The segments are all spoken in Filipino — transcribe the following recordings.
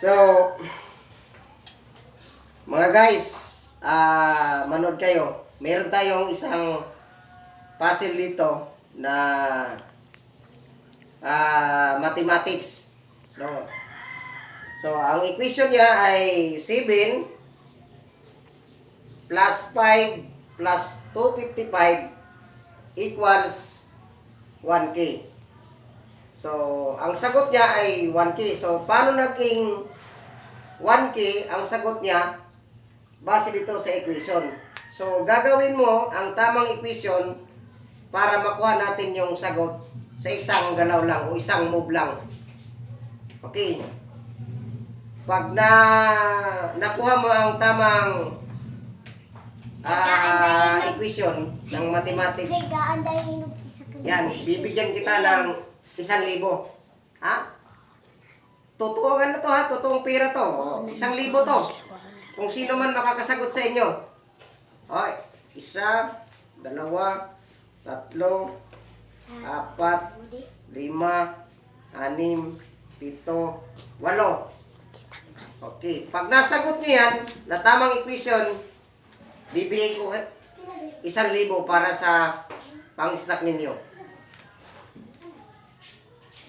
So, mga guys, manood kayo. Meron tayong isang puzzle dito na mathematics. No? So, ang equation niya ay 7 plus 5 plus 255 equals 1K. So, ang sagot niya ay 1K. So, paano naging 1K ang sagot niya base dito sa equation? So, gagawin mo ang tamang equation para makuha natin yung sagot sa isang galaw lang o isang move lang. Okay. Pag nakuha mo ang tamang equation ng mathematics, yan, bibigyan kita ng 1,000. Ha? Totoo na to ha, totoong pera to. 1,000 to. Kung sino man makakasagot sa inyo. Okay, 1, 2, 3, 4, 5, 6, 7, 8. Okay, pag nasagot niyo yan, na tamang equation, bibigyan ko 1,000 para sa pang-snack ninyo.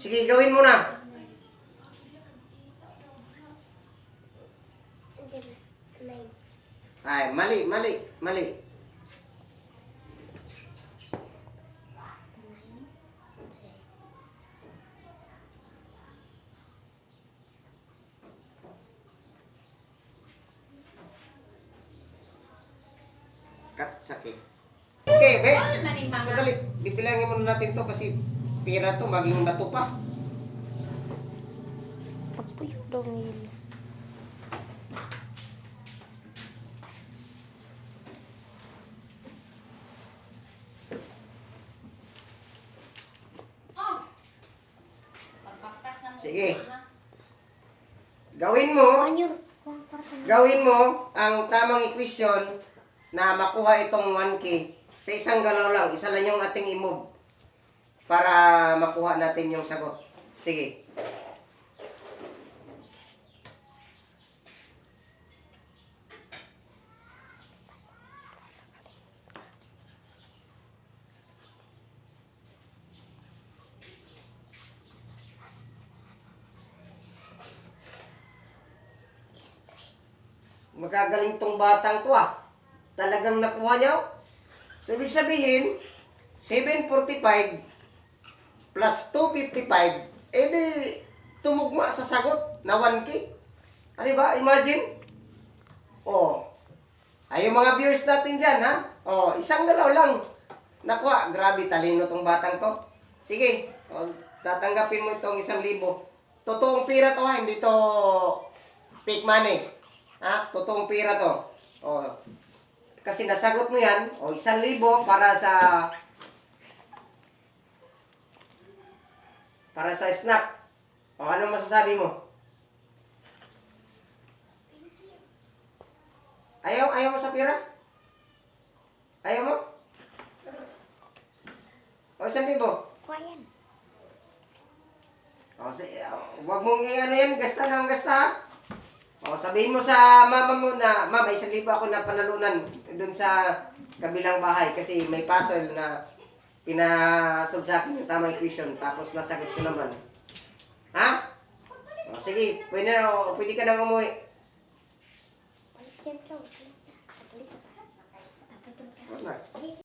Sige, gawin mo na. Ay, mali. Sakit. Okay, be. Sadali. Bibilangin muna natin to kasi pera to, maging bato pa. Tapoy dongil. Sige. Gawin mo ang tamang equation na makuha itong 1K sa isang galaw lang. Isa lang yung ating i-move para makuha natin yung sagot. Sige. Magagaling tong batang to ah. Talagang nakuha niya. So, ibig sabihin, 745 plus 255, di tumugma sa sagot na 1K. Ano ba? Imagine. Oh. Ay, yung mga viewers natin dyan, ha? Oh, isang galaw lang. Nakuha. Grabe, talino tong batang to. Sige. Oh, tatanggapin mo itong 1,000. Totoong pira to ha, hindi to fake money. Ha? Totoong pira to. Oh. Kasi nasagot mo yan, o 1,000 para sa snack. O ano masasabi mo? Ayaw mo sa pira? Ayaw mo? O 1,000? Kuayan. O, huwag mong ano yan, gasta ng gasta ha? O, sabihin mo sa mama mo na, Ma'am, 1,000 ako na panalunan doon sa kabilang bahay kasi may puzzle na pinasolve sa akin yung tamang equation tapos nasagot ko naman. Ha? O, sige, pwede ka nang umuwi.